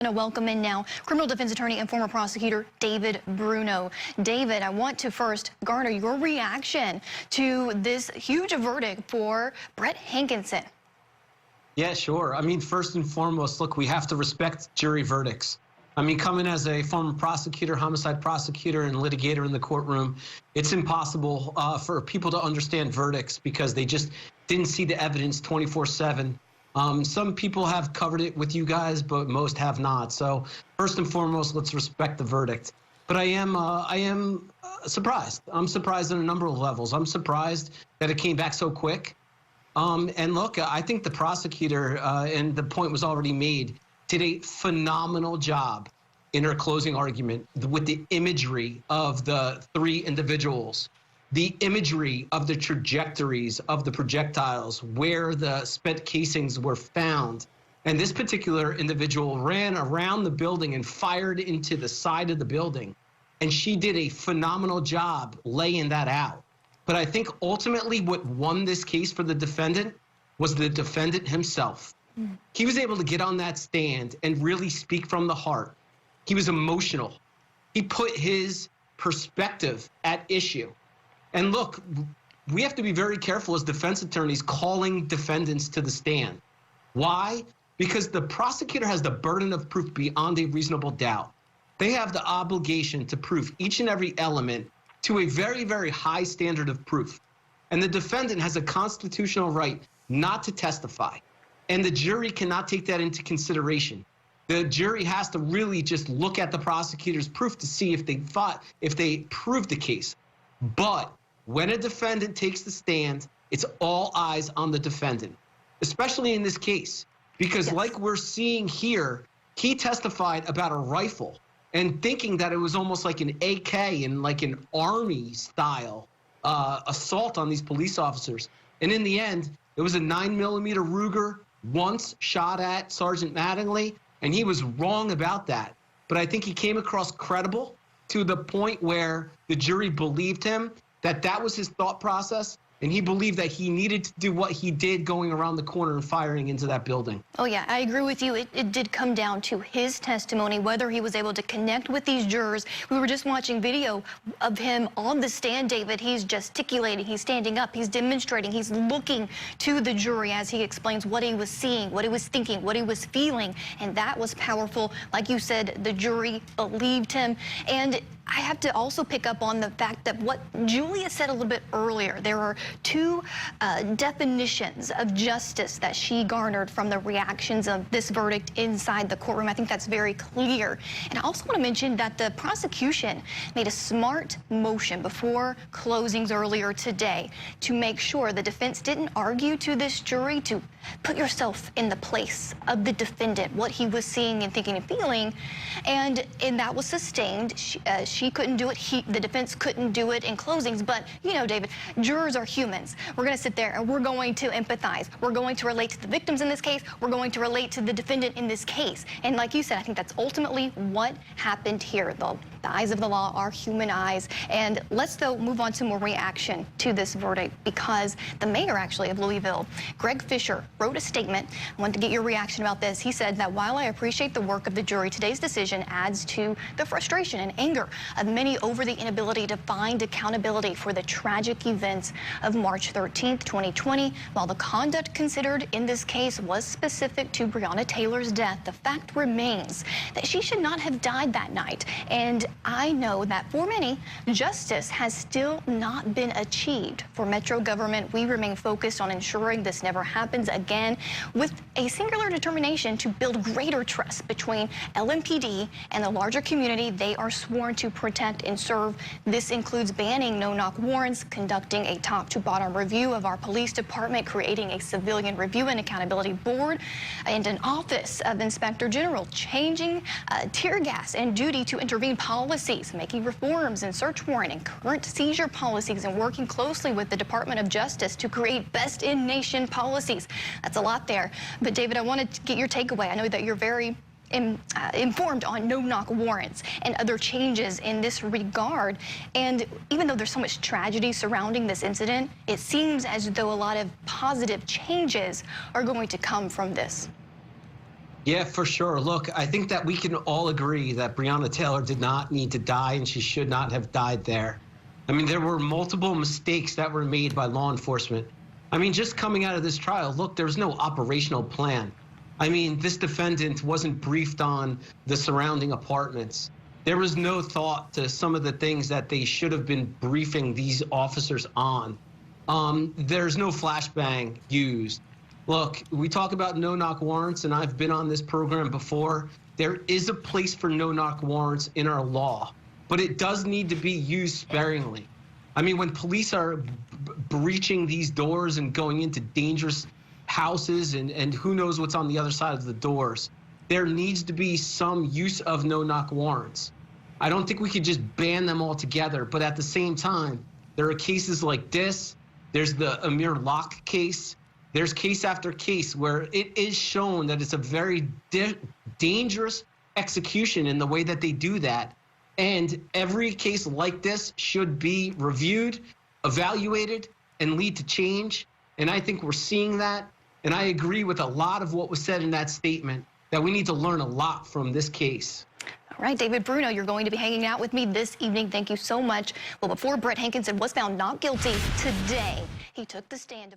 To welcome in now criminal defense attorney and former prosecutor David Bruno. David, I want to first garner your reaction to this huge verdict for Brett Hankison. Yeah, sure. I mean, first and foremost, look, we have to respect jury verdicts. I mean, coming as a former prosecutor, homicide prosecutor, and litigator in the courtroom, it's impossible for people to understand verdicts because they just didn't see the evidence 24/7. Some people have covered it with you guys, but most have not. So first and foremost, let's respect the verdict. But I am surprised. I'm surprised on a number of levels. I'm surprised that it came back so quick. And look, I think the prosecutor, and the point was already made, did a phenomenal job in her closing argument with the imagery of the three individuals, the imagery of the trajectories of the projectiles, where the spent casings were found. And this particular individual ran around the building and fired into the side of the building. And she did a phenomenal job laying that out. But I think ultimately what won this case for the defendant was the defendant himself. He was able to get on that stand and really speak from the heart. He was emotional. He put his perspective at issue. And look, we have to be very careful as defense attorneys calling defendants to the stand. Why? Because the prosecutor has the burden of proof beyond a reasonable doubt. They have the obligation to prove each and every element to a very, very high standard of proof. And the defendant has a constitutional right not to testify. And the jury cannot take that into consideration. The jury has to really just look at the prosecutor's proof to see if they proved the case. But when a defendant takes the stand, it's all eyes on the defendant, especially in this case, because like we're seeing here, he testified about a rifle and thinking that it was almost like an AK and like an army style assault on these police officers. And in the end, it was a 9mm Ruger, once shot at Sergeant Mattingly, and he was wrong about that. But I think he came across credible to the point where the jury believed him, that that was his thought process, and he believed that he needed to do what he did going around the corner and firing into that building. Oh, yeah, I agree with you. It did come down to his testimony, whether he was able to connect with these jurors. We were just watching video of him on the stand, David. He's gesticulating, he's standing up, he's demonstrating, he's looking to the jury as he explains what he was seeing, what he was thinking, what he was feeling, and that was powerful. Like you said, the jury believed him. And I have to also pick up on the fact that what Julia said a little bit earlier, there are two definitions of justice that she garnered from the reactions of this verdict inside the courtroom. I think that's very clear. And I also want to mention that the prosecution made a smart motion before closings earlier today to make sure the defense didn't argue to this jury to put yourself in the place of the defendant, what he was seeing and thinking and feeling, and that was sustained. She couldn't do it. The defense couldn't do it in closings. But, you know, David, jurors are humans. We're going to sit there and we're going to empathize. We're going to relate to the victims in this case. We're going to relate to the defendant in this case. And like you said, I think that's ultimately what happened here. The eyes of the law are human eyes. And let's, though, move on to more reaction to this verdict, because the mayor, actually, of Louisville, Greg Fisher, wrote a statement. I wanted to get your reaction about this. He said that while I appreciate the work of the jury, today's decision adds to the frustration and anger of many over the inability to find accountability for the tragic events of March 13th, 2020. While the conduct considered in this case was specific to Breonna Taylor's death, the fact remains that she should not have died that night. And I know that for many, justice has still not been achieved. For Metro government, we remain focused on ensuring this never happens again, with a singular determination to build greater trust between LMPD and the larger community they are sworn to protect and serve. This includes banning no-knock warrants, conducting a top-to-bottom review of our police department, creating a civilian review and accountability board, and an office of inspector general, changing tear gas and duty to intervene policies, making reforms in search warrant and current seizure policies, and working closely with the Department of Justice to create best-in-nation policies. That's a lot there. But David, I wanted to get your takeaway. I know that you're very informed on no-knock warrants and other changes in this regard. And even though there's so much tragedy surrounding this incident, it seems as though a lot of positive changes are going to come from this. Yeah, for sure. Look, I think that we can all agree that Breonna Taylor did not need to die and she should not have died there. I mean, there were multiple mistakes that were made by law enforcement. I mean, just coming out of this trial, look, there was no operational plan. I mean, this defendant wasn't briefed on the surrounding apartments. There was no thought to some of the things that they should have been briefing these officers on. There's no flashbang used. Look, we talk about no-knock warrants, and I've been on this program before. There is a place for no-knock warrants in our law, but it does need to be used sparingly. I mean, when police are breaching these doors and going into dangerous houses and who knows what's on the other side of the doors, there needs to be some use of no-knock warrants. I don't think we could just ban them altogether, but at the same time, there are cases like this. There's the Amir Locke case. There's case after case where it is shown that it's a very dangerous execution in the way that they do that. And every case like this should be reviewed, evaluated, and lead to change. And I think we're seeing that. And I agree with a lot of what was said in that statement, that we need to learn a lot from this case. All right, David Bruno, you're going to be hanging out with me this evening. Thank you so much. Well, before Brett Hankison was found not guilty today, he took the stand.